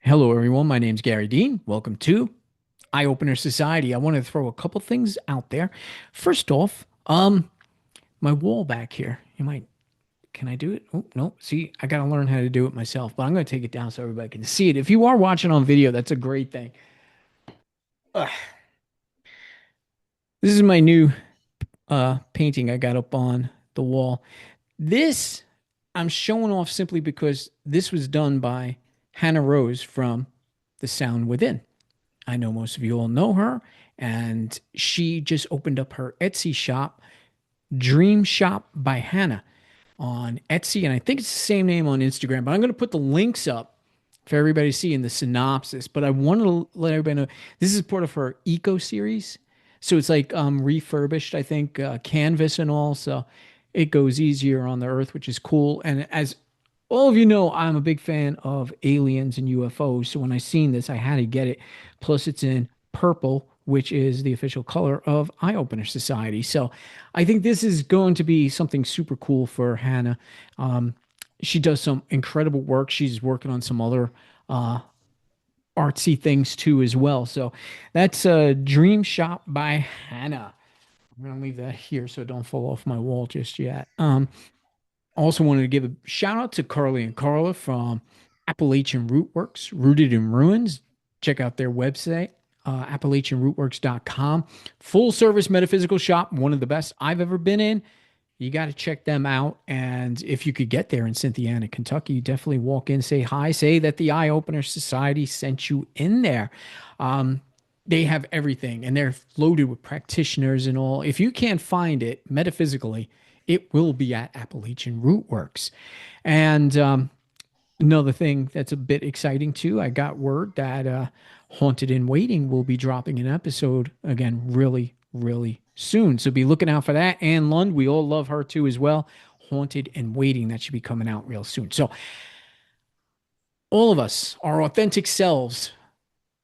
Hello, everyone. My name's Gary Dean. Welcome to Eye Opener Society. I want to throw a couple things out there. First off, my wall back here. Can I do it? Oh, no. See, I got to learn how to do it myself, but I'm going to take it down so everybody can see it. If you are watching on video, that's a great thing. Ugh. This is my new painting I got up on the wall. This I'm showing off simply because this was done by Hannah Rose from The Sound Within. I know most of you all know her, and she just opened up her Etsy shop, Dream Shop by Hannah, on Etsy. And I think it's the same name on Instagram, but I'm going to put the links up for everybody to see in the synopsis. But I wanted to let everybody know this is part of her Eco series. So it's like refurbished, I think, canvas and all. So it goes easier on the earth, which is cool. And as all of you know, I'm a big fan of aliens and UFOs. So when I seen this, I had to get it. Plus, it's in purple, which is the official color of Eye Opener Society. So I think this is going to be something super cool for Hannah. Um, she does some incredible work. She's working on some other uh, artsy things too, as well. So that's a Dream Shop by Hannah. I'm going to leave that here so it don't fall off my wall just yet. Also wanted to give a shout out to Carly and Carla from Appalachian Rootworks, Rooted in Ruins. Check out their website, AppalachianRootworks.com. Full service metaphysical shop, one of the best I've ever been in. You got to check them out. And if you could get there in Cynthiana, Kentucky, definitely walk in, say hi, say that the Eye Opener Society sent you in there. Um, they have everything and they're loaded with practitioners and all. If you can't find it metaphysically, it will be at Appalachian Rootworks. And another thing that's a bit exciting too, I got word that Haunted in Waiting will be dropping an episode again really, really soon. So be looking out for that. Anne Lund, we all love her too as well. Haunted and Waiting, that should be coming out real soon. So all of us, our authentic selves,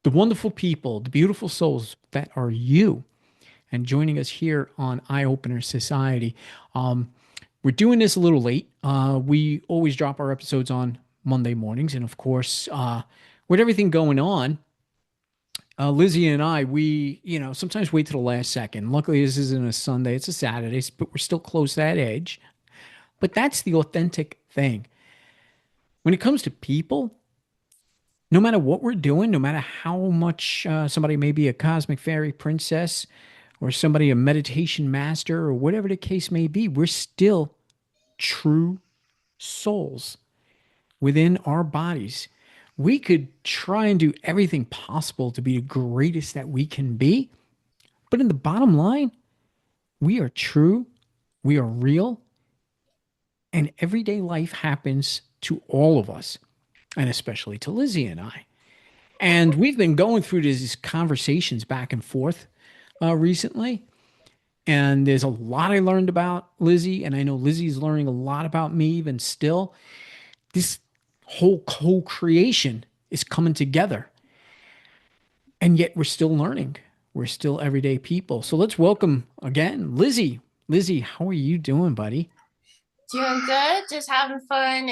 the wonderful people, the beautiful souls that are you, and joining us here on Eye Opener Society. Um, we're doing this a little late. We always drop our episodes on Monday mornings, and of course, with everything going on, Lizzie and I, we sometimes wait to the last second. Luckily, this isn't a Sunday; it's a Saturday, but we're still close to that edge. But that's the authentic thing. When it comes to people, no matter what we're doing, no matter how much somebody may be a cosmic fairy princess or somebody a meditation master or whatever the case may be, we're still true souls within our bodies. We could try and do everything possible to be the greatest that we can be, but in the bottom line, we are true, we are real, and everyday life happens to all of us, and especially to Lizzie and I. And we've been going through these conversations back and forth recently. And there's a lot I learned about Lizzie, and I know Lizzie's learning a lot about me even still. This whole co-creation is coming together, and yet we're still learning. We're still everyday people. So let's welcome again Lizzie. Lizzie, how are you doing, buddy? Doing good, just having fun,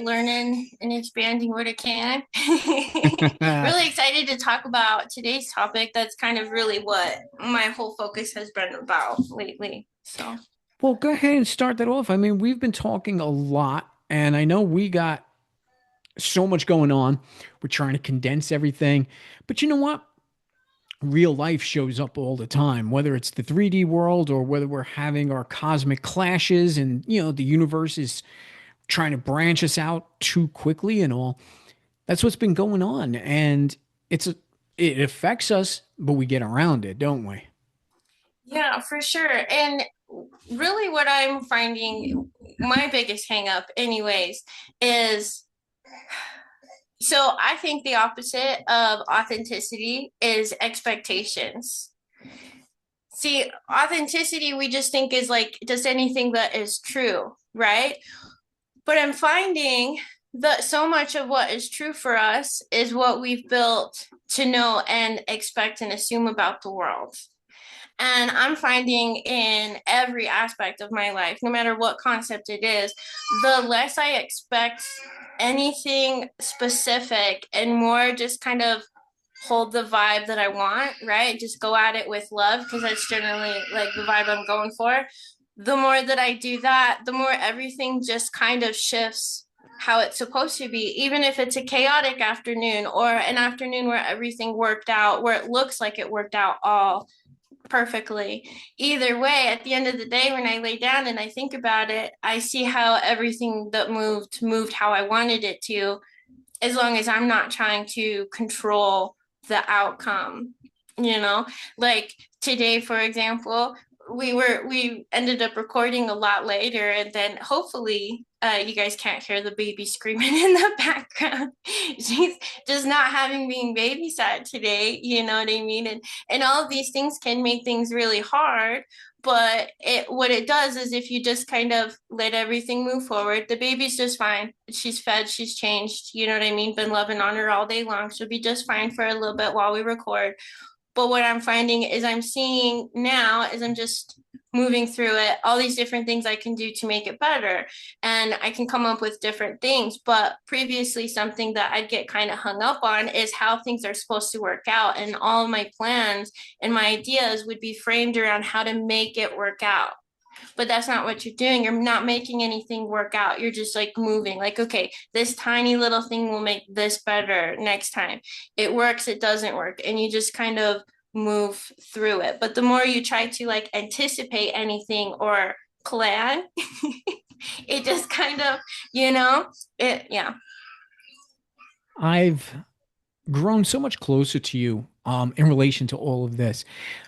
learning and expanding what I can. Really excited to talk about today's topic. That's kind of really what my whole focus has been about lately. So, Well, go ahead and start that off. I mean, we've been talking a lot, and I know we got so much going on. We're trying to condense everything. But you know what? Real life shows up all the time, whether it's the 3D world or whether we're having our cosmic clashes and, the universe is trying to branch us out too quickly and all. That's what's been going on. And it affects us, but we get around it, don't we? yeah, for sure. And really, what I'm finding my biggest hang up, anyways, is I think the opposite of authenticity is expectations. See, authenticity we just think is like just anything that is true, right? But I'm finding that so much of what is true for us is what we've built to know and expect and assume about the world. And I'm finding in every aspect of my life, no matter what concept it is, the less I expect anything specific and more just kind of hold the vibe that I want, right? Just go at it with love because that's generally like the vibe I'm going for. The more that I do that, the more everything just kind of shifts how it's supposed to be, even if it's a chaotic afternoon or an afternoon where everything worked out, where it looks like it worked out all perfectly. Either way, at the end of the day, when I lay down and I think about it, I see how everything that moved how I wanted it to, as long as I'm not trying to control the outcome, you know? Like today, for example, we ended up recording a lot later, and then hopefully you guys can't hear the baby screaming in the background. She's just not having being babysat today, you know what I mean? And all of these things can make things really hard, but it what it does is if you just kind of let everything move forward, the baby's just fine. She's fed, she's changed, you know what I mean? Been loving on her all day long. She'll be just fine for a little bit while we record. But what I'm finding is I'm seeing now as I'm just moving through it, all these different things I can do to make it better. And I can come up with different things. But previously, something that I'd get kind of hung up on is how things are supposed to work out. And all of my plans and my ideas would be framed around how to make it work out. But that's not what you're doing. You're not making anything work out. You're just like moving, like, okay, this tiny little thing will make this better next time. It works, it doesn't work. And you just kind of move through it. But the more you try to like anticipate anything or plan, it just kind of, yeah. I've grown so much closer to you in relation to all of this.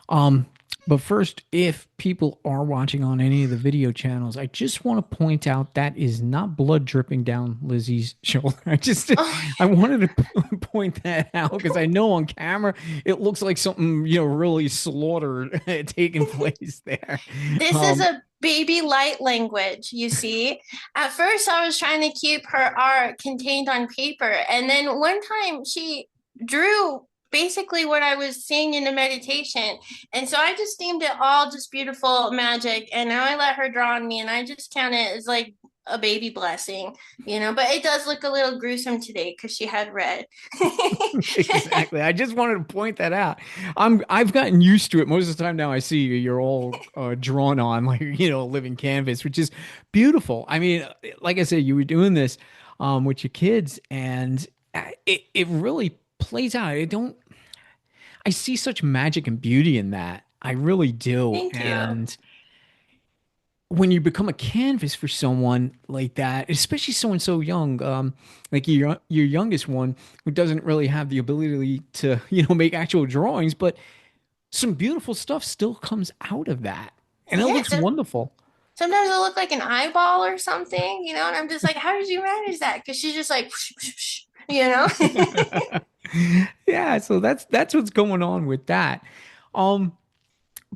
Um, but first, if people are watching on any of the video channels, I just want to point out that is not blood dripping down Lizzie's shoulder. Oh, I wanted to point that out because I know on camera it looks like something, really slaughtered taking place there. this is Um, a baby light language, you see. At first, I was trying to keep her art contained on paper. And then one time she drew basically what I was seeing in the meditation. And so I just deemed it all just beautiful magic. And now I let her draw on me, and I just count it as like a baby blessing, but it does look a little gruesome today because she had red. Exactly. I just wanted to point that out. I've gotten used to it. Most of the time now I see you, you're all drawn on like, a living canvas, which is beautiful. I mean, like I said, you were doing this with your kids and it really plays out. I see such magic and beauty in that. I really do. Thank you. And when you become a canvas for someone like that, especially someone so young, like your youngest one, who doesn't really have the ability to, make actual drawings, but some beautiful stuff still comes out of that, and it Yeah, looks wonderful. sometimes it'll look like an eyeball or something, and I'm just like, how did you manage that? Because she's just like, whoosh, whoosh, whoosh, you know? Yeah, so that's what's going on with that. Um,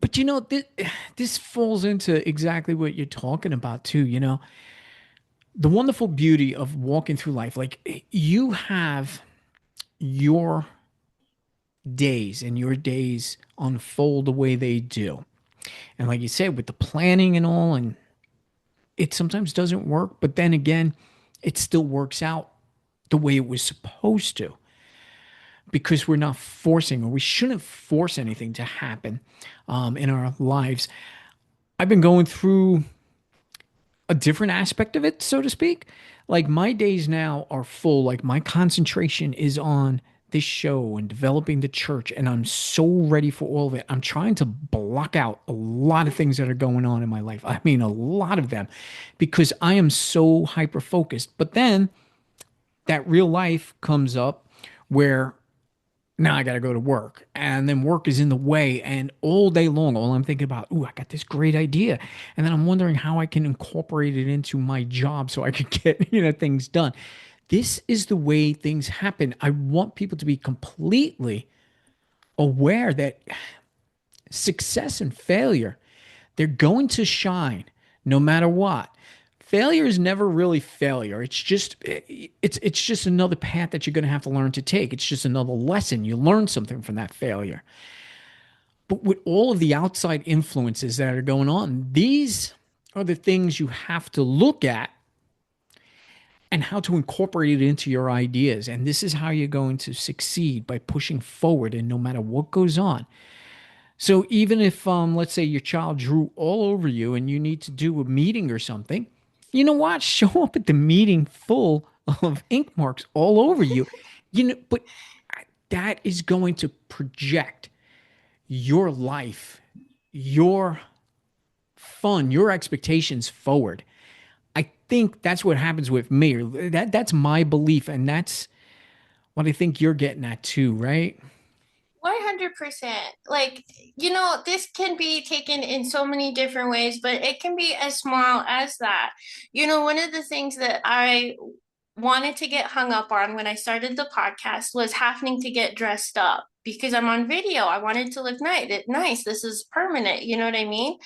but this falls into exactly what you're talking about too. The wonderful beauty of walking through life. Like you have your days and your days unfold the way they do. And like you said, with the planning and all, and it sometimes doesn't work, but then again, it still works out the way it was supposed to because we're not forcing or we shouldn't force anything to happen in our lives. I've been going through a different aspect of it, so to speak. Like my days now are full. Like my concentration is on this show and developing the church, and I'm so ready for all of it. I'm trying to block out a lot of things that are going on in my life. I mean, a lot of them, because I am so hyper focused. But then that real life comes up where now I got to go to work. And then work is in the way. And all day long, all I'm thinking about, ooh, I got this great idea. And then I'm wondering how I can incorporate it into my job so I could get, things done. This is the way things happen. I want people to be completely aware that success and failure, they're going to shine no matter what. Failure is never really failure. It's just another path that you're going to have to learn to take. It's just another lesson. You learn something from that failure. But with all of the outside influences that are going on, these are the things you have to look at and how to incorporate it into your ideas. And this is how you're going to succeed, by pushing forward and no matter what goes on. So even if, let's say your child drew all over you and you need to do a meeting or something, you know what? Show up at the meeting full of ink marks all over you. But that is going to project your life, your fun, your expectations forward. I think that's what happens with me. That's my belief, and that's what I think you're getting at too, right? 100%. Like, this can be taken in so many different ways, but it can be as small as that. One of the things that I wanted to get hung up on when I started the podcast was having to get dressed up because I'm on video. I wanted to look nice. This is permanent. You know what I mean?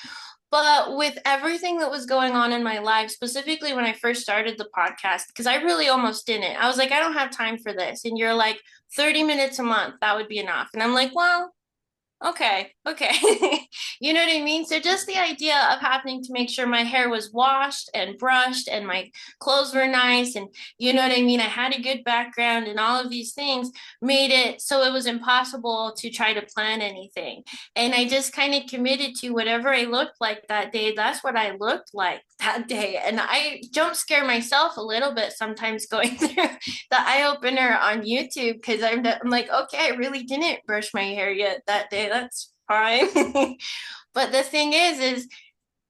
But with everything that was going on in my life, specifically when I first started the podcast, because I really almost didn't. I was like, I don't have time for this. And you're like, 30 minutes a month, that would be enough. And I'm like, well, okay. You know what I mean? So just the idea of having to make sure my hair was washed and brushed and my clothes were nice and you know what I mean? I had a good background and all of these things made it so it was impossible to try to plan anything. And I just kind of committed to whatever I looked like that day. That's what I looked like that day. And I jump scare myself a little bit sometimes going through the eye opener on YouTube because I'm like, okay, I really didn't brush my hair yet that day. That's fine. But the thing is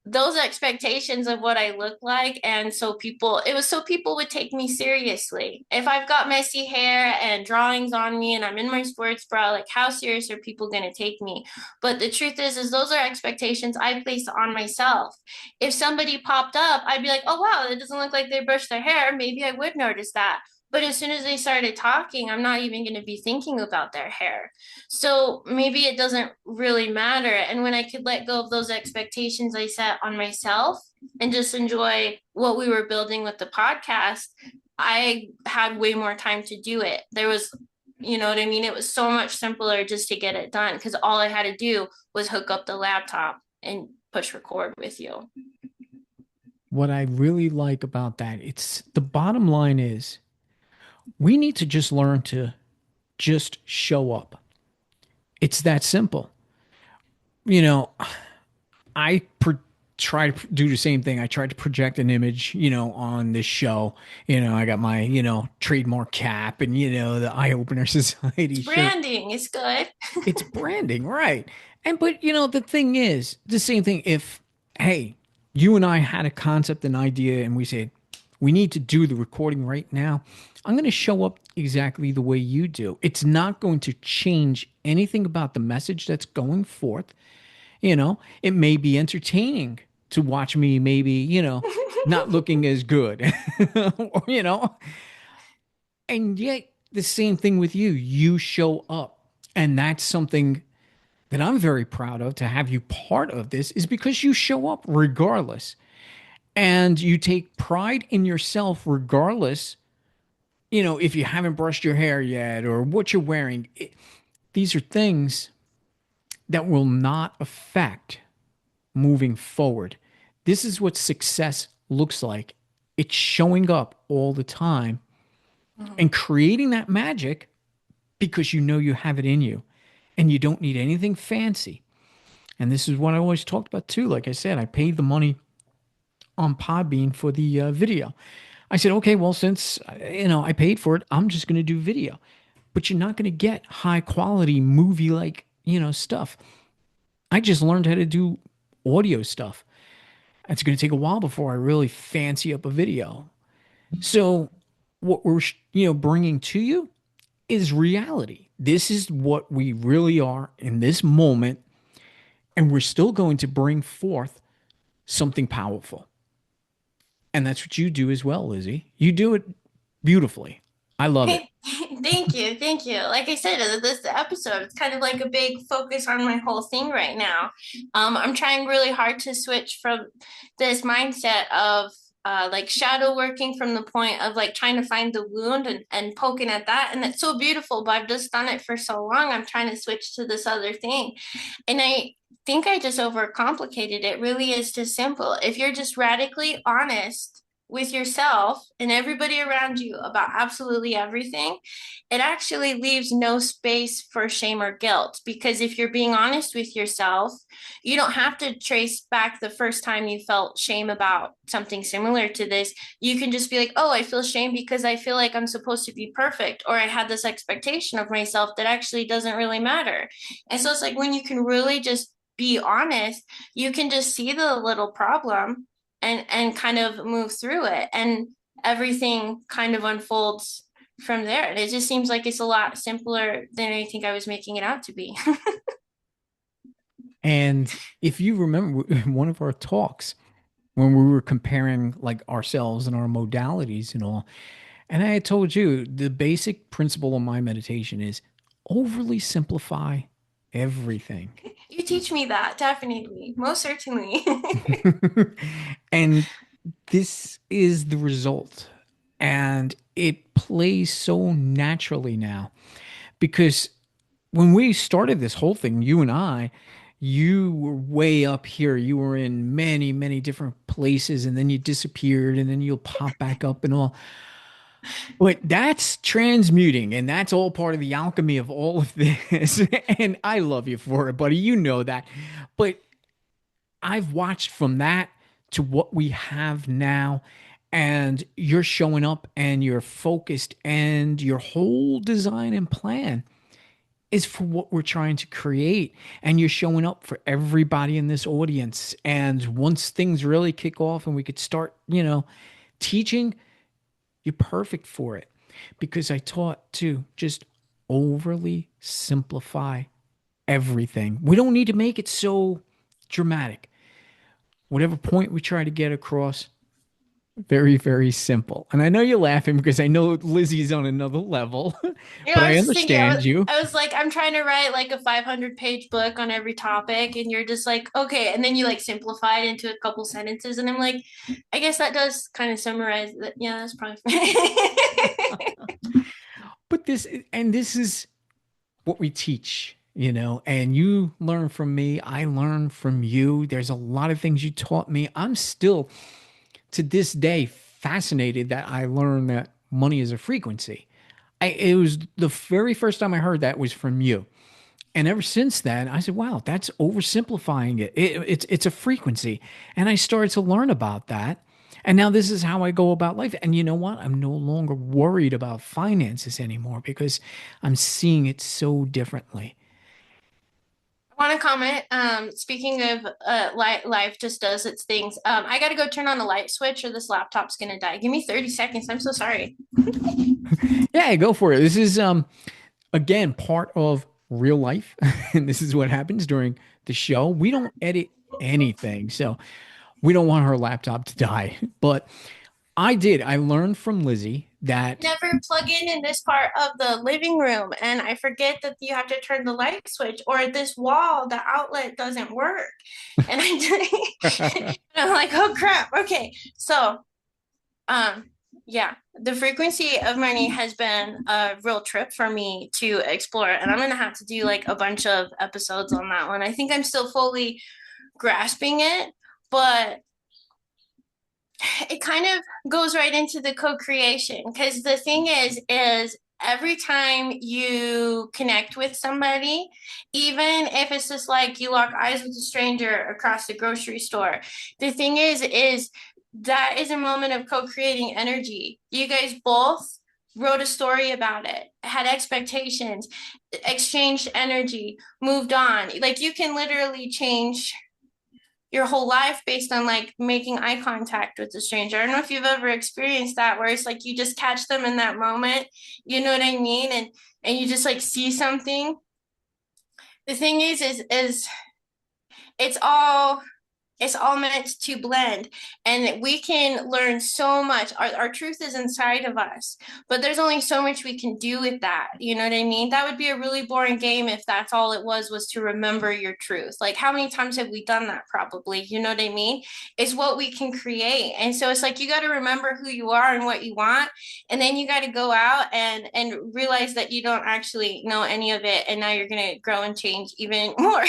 those expectations of what I look like. And it was so people would take me seriously. If I've got messy hair and drawings on me and I'm in my sports bra, like how serious are people going to take me? But the truth is those are expectations I placed on myself. If somebody popped up, I'd be like, oh, wow, it doesn't look like they brushed their hair. Maybe I would notice that. But as soon as they started talking, I'm not even going to be thinking about their hair. So maybe it doesn't really matter. And when I could let go of those expectations I set on myself and just enjoy what we were building with the podcast, I had way more time to do it. You know what I mean? It was so much simpler just to get it done because all I had to do was hook up the laptop and push record with you. What I really like about that, it's the bottom line is we need to just learn to just show up. It's that simple. You know, I try to do the same thing. I tried to project an image, on this show. I got my, trademark cap and, the Eye Opener It's Society shirt. branding, it's good. It's branding, right? And, but, the thing is, the same thing. If, hey, you and I had a concept, an idea, and we said, we need to do the recording right now, I'm going to show up exactly the way you do. It's not going to change anything about the message that's going forth. It may be entertaining to watch me, maybe, not looking as good, or, and yet the same thing with you. You show up. And that's something that I'm very proud of, to have you part of this, is because you show up regardless. And you take pride in yourself regardless, if you haven't brushed your hair yet or what you're wearing. These are things that will not affect moving forward. This is what success looks like. It's showing up all the time and creating that magic because you know you have it in you and you don't need anything fancy. And this is what I always talked about too. Like I said, I paid the money on Podbean for the video. I said, okay, well, since I paid for it, I'm just going to do video. But you're not going to get high quality movie like stuff. I just learned how to do audio stuff. It's going to take a while before I really fancy up a video. So what we're bringing to you is reality. This is what we really are in this moment, and we're still going to bring forth something powerful. And that's what you do as well, Lizzie. You do it beautifully. I love it. Thank you. Like I said, this episode, it's kind of like a big focus on my whole thing right now. I'm trying really hard to switch from this mindset of like shadow working from the point of like trying to find the wound and poking at that. And it's so beautiful, but I've just done it for so long. I'm trying to switch to this other thing. And I think I just overcomplicated it. It really is just simple. If you're just radically honest with yourself and everybody around you about absolutely everything, it actually leaves no space for shame or guilt. Because if you're being honest with yourself, you don't have to trace back the first time you felt shame about something similar to this. You can just be like, oh, I feel shame because I feel like I'm supposed to be perfect, or I had this expectation of myself that actually doesn't really matter. And so it's like when you can really just be honest, you can just see the little problem and kind of move through it, and everything kind of unfolds from there. And it just seems like it's a lot simpler than I think I was making it out to be. And if you remember one of our talks when we were comparing like ourselves and our modalities and all, and I had told you the basic principle of my meditation is overly simplify everything. You teach me that, definitely, most certainly. And this is the result. And it plays so naturally now because when we started this whole thing, you and I, you were way up here. You were in many, many different places, and then you disappeared, and then you'll pop back up and all. But that's transmuting, and that's all part of the alchemy of all of this. And I love you for it, buddy. You know that. But I've watched from that to what we have now, and you're showing up and you're focused, and your whole design and plan is for what we're trying to create. And you're showing up for everybody in this audience. And once things really kick off and we could start, teaching, you're perfect for it. Because I taught to just overly simplify everything. We don't need to make it so dramatic. Whatever point we try to get across, very, very simple. And I know you're laughing because I know Lizzie's on another level, but I I was just thinking, understand you. I was like, I'm trying to write like a 500-page book on every topic, and you're just like, okay. And then you like simplify it into a couple sentences. And I'm like, I guess that does kind of summarize that. Yeah, that's probably But this is what we teach, and you learn from me. I learn from you. There's a lot of things you taught me. I'm still to this day fascinated that I learned that money is a frequency. It was the very first time I heard that was from you. And ever since then, I said, wow, that's oversimplifying it. It's a frequency. And I started to learn about that. And now this is how I go about life. And you know what? I'm no longer worried about finances anymore because I'm seeing it so differently. I want to comment. Speaking of life just does its things. I got to go turn on the light switch or this laptop's gonna die. Give me 30 seconds. I'm so sorry. Yeah, go for it. This is again part of real life. And this is what happens during the show. We don't edit anything. So we don't want her laptop to die. But I did. I learned from Lizzie that Never plug in this part of the living room, and I forget that you have to turn the light switch, or this wall, the outlet doesn't work. And I'm like, oh crap. Okay. So, um, yeah, the frequency of money has been a real trip for me to explore, and I'm gonna have to do like a bunch of episodes on that one. I think I'm still fully grasping it, but it kind of goes right into the co-creation, because the thing is every time you connect with somebody, even if it's just like you lock eyes with a stranger across the grocery store, the thing is that is a moment of co-creating energy. You guys both wrote a story about it, had expectations, exchanged energy, moved on. Like you can literally change your whole life based on like making eye contact with a stranger. I don't know if you've ever experienced that, where it's like you just catch them in that moment, you know what I mean? And you just like see something. The thing is it's all It's all meant to blend. And we can learn so much. Our truth is inside of us, but there's only so much we can do with that. You know what I mean? That would be a really boring game if that's all it was to remember your truth. Like, how many times have we done that? Probably. You know what I mean? It's what we can create. And so it's like you got to remember who you are and what you want. And then you got to go out and realize that you don't actually know any of it. And now you're going to grow and change even more.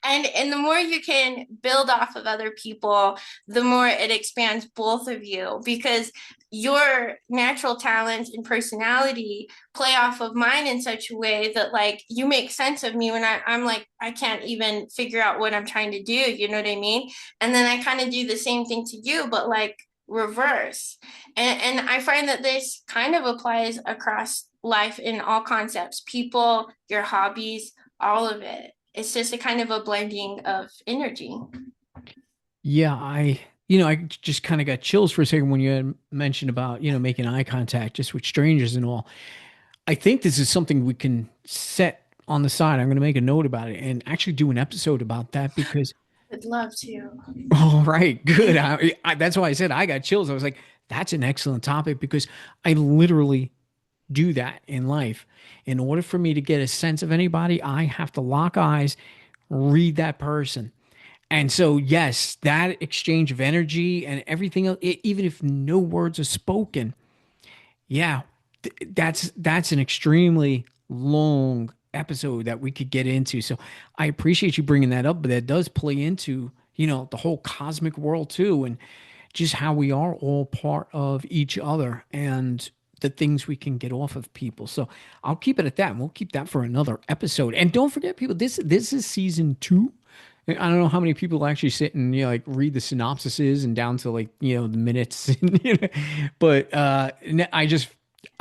And the more you can build off of other people, the more it expands both of you, because your natural talents and personality play off of mine in such a way that like you make sense of me when I'm like I can't even figure out what I'm trying to do, you know what I mean? And then I kind of do the same thing to you, but like reverse. And I find that this kind of applies across life in all concepts, people, your hobbies, all of it. It's just a kind of a blending of energy. Yeah, I just kind of got chills for a second when you had mentioned about, making eye contact just with strangers and all. I think this is something we can set on the side. I'm going to make a note about it and actually do an episode about that because, I'd love to. all right, good. That's why I said I got chills. I was like, that's an excellent topic because I literally do that in life. In order for me to get a sense of anybody, I have to lock eyes, read that person. And so, yes, that exchange of energy and everything else, even if no words are spoken, yeah, that's an extremely long episode that we could get into. So I appreciate you bringing that up, but that does play into, the whole cosmic world too, and just how we are all part of each other and the things we can get off of people. So I'll keep it at that. And we'll keep that for another episode. And don't forget, people, this is season 2. I don't know how many people actually sit and like read the synopsises and down to like the minutes, but I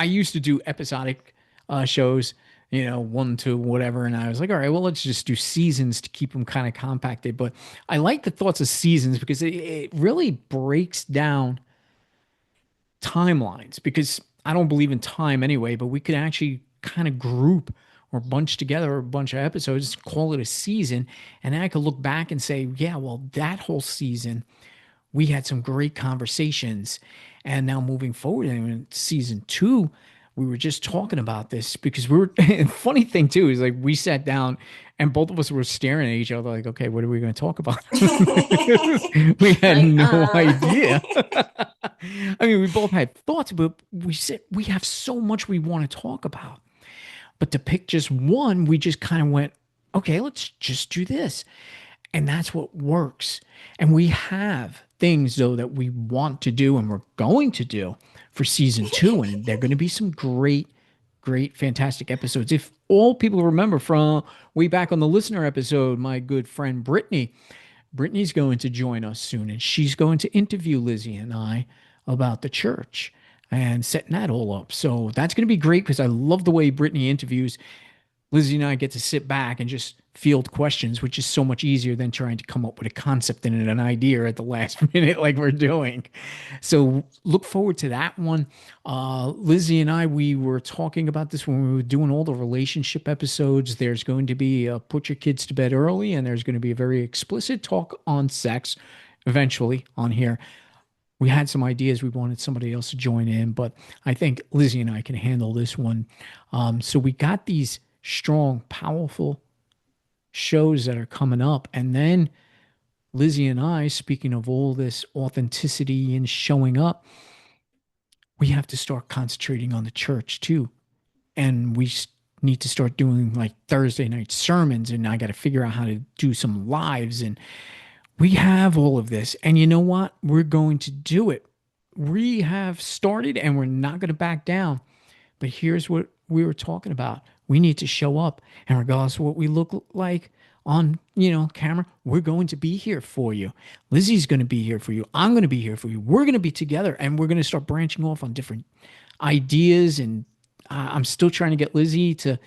used to do episodic shows, 1 to whatever, and I was like, all right, well, let's just do seasons to keep them kind of compacted. But I like the thoughts of seasons because it really breaks down timelines because I don't believe in time anyway, but we could actually kind of group or bunch together a bunch of episodes, call it a season, and then I could look back and say, yeah, well, that whole season, we had some great conversations. And now moving forward in season 2, we were just talking about this because we were, funny thing too is like we sat down and both of us were staring at each other like, okay, what are we going to talk about? We had Like, no idea. I mean, we both had thoughts, but we said we have so much we want to talk about. But to pick just one, we just kind of went, okay, let's just do this. And that's what works. And we have things, though, that we want to do and we're going to do for season 2. And they're going to be some great, great, fantastic episodes. If all people remember from way back on the listener episode, my good friend Brittany's going to join us soon, and she's going to interview Lizzie and I about the church and setting that all up. So that's going to be great because I love the way Brittany interviews. Lizzie and I get to sit back and just field questions, which is so much easier than trying to come up with a concept and an idea at the last minute like we're doing. So look forward to that one. Lizzie and I, we were talking about this when we were doing all the relationship episodes. There's going to be a put your kids to bed early, and there's going to be a very explicit talk on sex eventually on here. We had some ideas. We wanted somebody else to join in, but I think Lizzie and I can handle this one. So we got these strong, powerful shows that are coming up. And then Lizzie and I, speaking of all this authenticity and showing up, we have to start concentrating on the church too. And we need to start doing like Thursday night sermons. And I got to figure out how to do some lives. And we have all of this. And you know what? We're going to do it. We have started and we're not going to back down. But here's what we were talking about. We need to show up. And regardless of what we look like on, camera, we're going to be here for you. Lizzie's going to be here for you. I'm going to be here for you. We're going to be together and we're going to start branching off on different ideas. And I'm still trying to get Lizzie to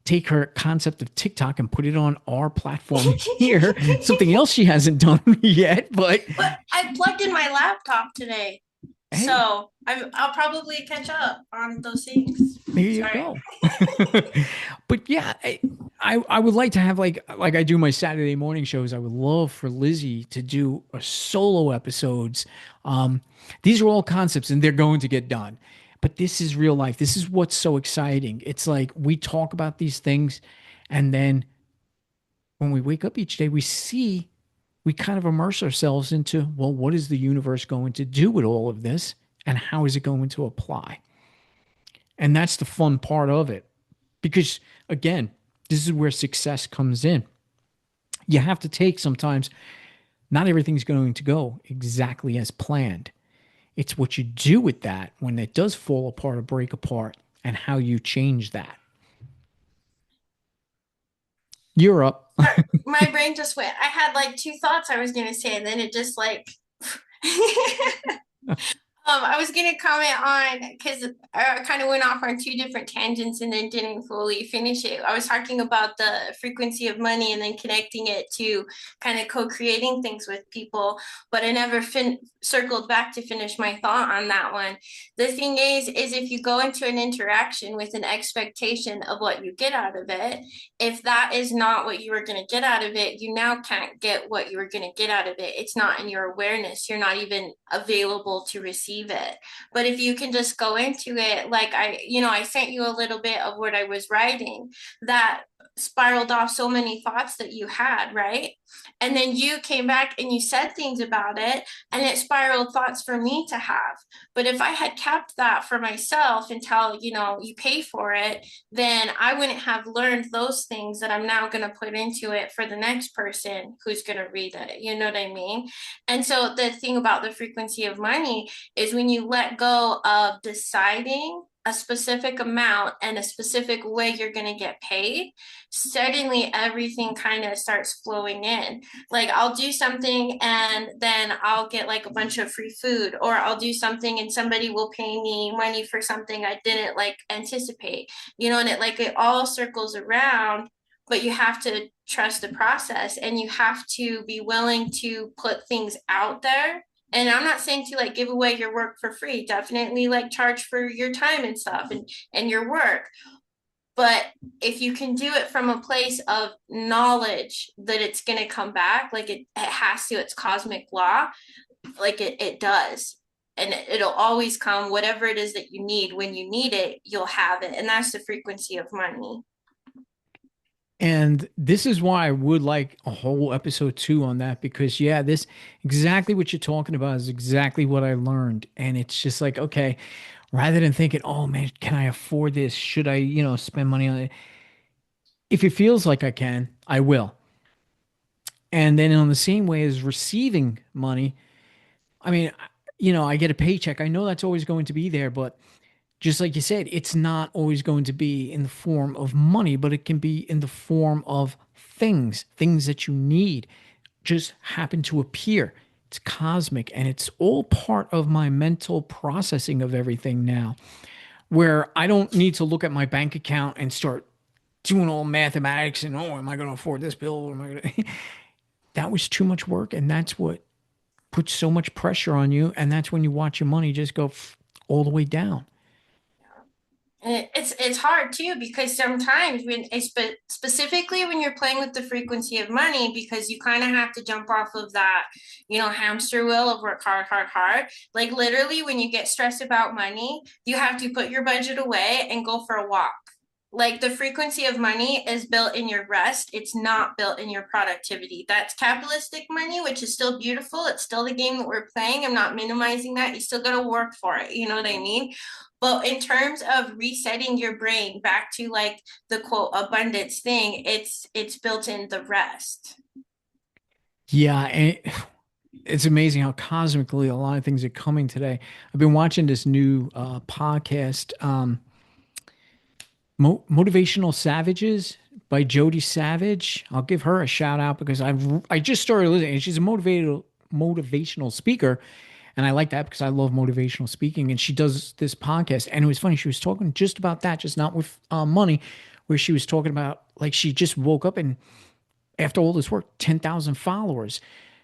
take her concept of TikTok and put it on our platform here. Something else she hasn't done yet, but I plugged in my laptop today. hey, So I'll probably catch up on those things. there you Sorry. go. But yeah, I would like to have like I do my Saturday morning shows. I would love for Lizzie to do a solo episodes. Um, these are all concepts and they're going to get done. But this is real life. This is what's so exciting. It's like we talk about these things and then when we wake up each day, we kind of immerse ourselves into, well, what is the universe going to do with all of this and how is it going to apply? And that's the fun part of it. Because again, this is where success comes in. You have to take sometimes, not everything's going to go exactly as planned. It's what you do with that when it does fall apart or break apart and how you change that. You're up. My brain just went. I had like two thoughts I was gonna say, and then it just like I was gonna comment on because I kind of went off on two different tangents and then didn't fully finish it. I was talking about the frequency of money and then connecting it to kind of co-creating things with people, but I never circled back to finish my thought on that one. The thing is if you go into an interaction with an expectation of what you get out of it, if that is not what you were going to get out of it, you now can't get what you were going to get out of it. It's not in your awareness. You're not even available to receive it. But if you can just go into it, like I sent you a little bit of what I was writing that spiraled off so many thoughts that you had, right? And then you came back and you said things about it, and it spiraled thoughts for me to have. But if I had kept that for myself until, you pay for it, then I wouldn't have learned those things that I'm now going to put into it for the next person who's going to read it. You know what I mean? And so the thing about the frequency of money is when you let go of deciding a specific amount and a specific way you're going to get paid, suddenly everything kind of starts flowing in. Like I'll do something and then I'll get like a bunch of free food, or I'll do something and somebody will pay me money for something I didn't like anticipate, and it all circles around. But you have to trust the process and you have to be willing to put things out there. And I'm not saying to like give away your work for free. Definitely like charge for your time and stuff and your work. But if you can do it from a place of knowledge that it's going to come back, like it has to, it's cosmic law, like it does. And it'll always come, whatever it is that you need, when you need it, you'll have it. And that's the frequency of money. And this is why I would like a whole episode two on that because, yeah, this exactly what you're talking about is exactly what I learned. And it's just like, okay, rather than thinking, oh man, can I afford this? Should I, spend money on it? If it feels like I can, I will. And then, on the same way as receiving money, I mean, I get a paycheck. I know that's always going to be there, but just like you said, it's not always going to be in the form of money, but it can be in the form of things that you need just happen to appear. It's cosmic and it's all part of my mental processing of everything now, where I don't need to look at my bank account and start doing all mathematics and, oh, am I going to afford this bill? Or am I going to? That was too much work. And that's what puts so much pressure on you. And that's when you watch your money just go all the way down. And it's hard too because sometimes specifically when you're playing with the frequency of money, because you kind of have to jump off of that, hamster wheel of work hard, hard, hard. Like literally when you get stressed about money, you have to put your budget away and go for a walk. Like the frequency of money is built in your rest. It's not built in your productivity. That's capitalistic money, which is still beautiful. It's still the game that we're playing. I'm not minimizing that. You still got to work for it. You know what I mean? But in terms of resetting your brain back to like the quote abundance thing, it's built in the rest. Yeah. And it's amazing how cosmically a lot of things are coming today. I've been watching this new podcast, Motivational Savages by Jody Savage. I'll give her a shout out because I just started listening. She's a motivational speaker, and I like that because I love motivational speaking. And she does this podcast, and it was funny. She was talking just about that, just not with money, where she was talking about like she just woke up and after all this work, 10,000 followers.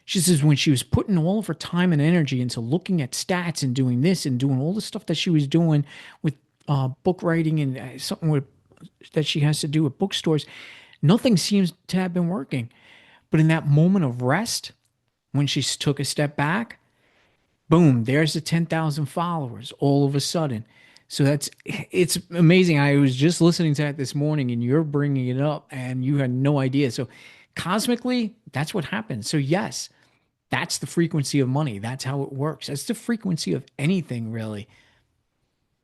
She says when she was putting all of her time and energy into looking at stats and doing this and doing all the stuff that she was doing with book writing and something with, that she has to do with bookstores. Nothing seems to have been working. But in that moment of rest, when she took a step back, boom, there's the 10,000 followers all of a sudden. So it's amazing. I was just listening to that this morning and you're bringing it up and you had no idea. So cosmically, that's what happens. So yes, that's the frequency of money. That's how it works. That's the frequency of anything, really.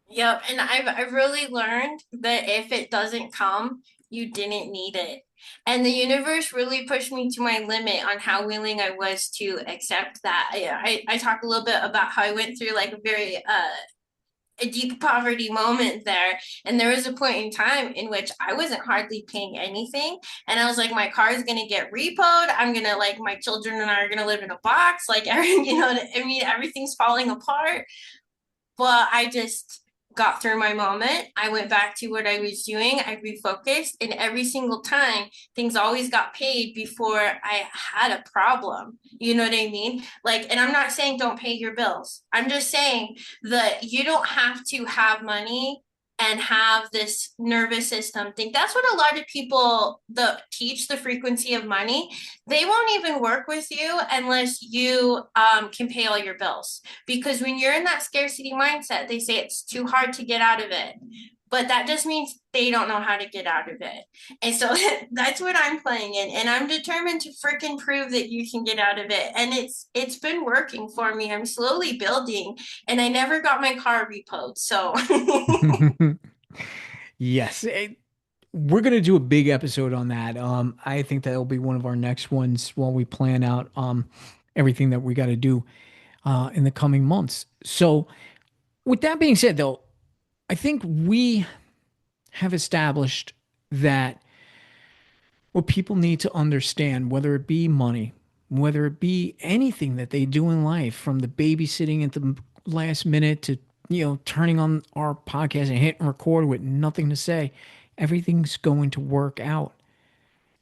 Yep, and I've really learned that if it doesn't come, you didn't need it. And the universe really pushed me to my limit on how willing I was to accept that. I talk a little bit about how I went through like a deep poverty moment there. And there was a point in time in which I wasn't hardly paying anything. And I was like, my car is gonna get repoed. I'm gonna like my children and I are gonna live in a box. Like I mean, everything's falling apart. But I just got through my moment. I went back to what I was doing. I refocused, and every single time, things always got paid before I had a problem. You know what I mean? Like, and I'm not saying don't pay your bills. I'm just saying that you don't have to have money and have this nervous system thing. That's what a lot of people that teach the frequency of money, they won't even work with you unless you can pay all your bills. Because when you're in that scarcity mindset, they say it's too hard to get out of it. But that just means they don't know how to get out of it. And so that's what I'm playing in. And I'm determined to freaking prove that you can get out of it. And it's been working for me. I'm slowly building. And I never got my car repoed. So Yes. We're going to do a big episode on that. I think that'll be one of our next ones while we plan out everything that we got to do in the coming months. So, with that being said, though, I think we have established that what people need to understand, whether it be money, whether it be anything that they do in life, from the babysitting at the last minute to, turning on our podcast and hitting record with nothing to say, everything's going to work out.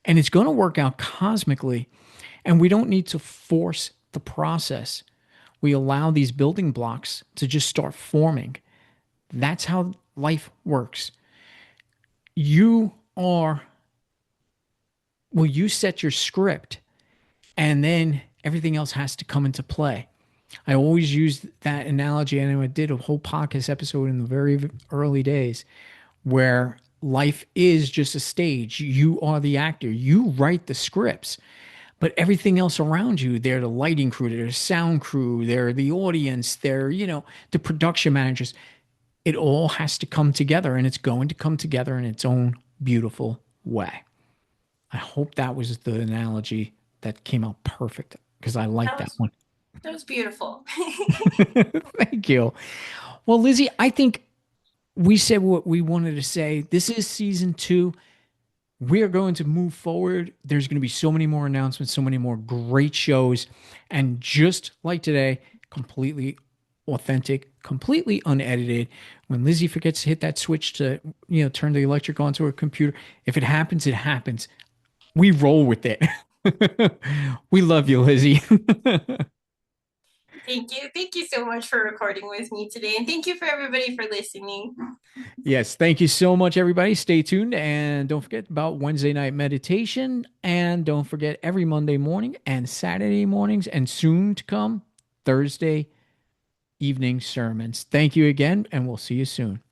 And it's going to work out cosmically. And we don't need to force the process. We allow these building blocks to just start forming. That's how life works. You are, well, you set your script and then everything else has to come into play. I always use that analogy, and I did a whole podcast episode in the very early days where life is just a stage. You are the actor, you write the scripts, but everything else around you, they're the lighting crew, they're the sound crew, they're the audience, they're, the production managers. It all has to come together, and it's going to come together in its own beautiful way. I hope that was the analogy that came out perfect because I like that that was one. that was beautiful. Thank you. Well, Lizzie, I think we said what we wanted to say. This is season 2. We are going to move forward. There's going to be so many more announcements, so many more great shows. And just like today, completely authentic, completely unedited. When Lizzie forgets to hit that switch to, turn the electric onto her computer, if it happens, it happens. We roll with it. We love you, Lizzie. Thank you. Thank you so much for recording with me today. And thank you for everybody for listening. Yes, thank you so much, everybody. Stay tuned and don't forget about Wednesday night meditation. And don't forget every Monday morning and Saturday mornings, and soon to come Thursday evening sermons. Thank you again, and we'll see you soon.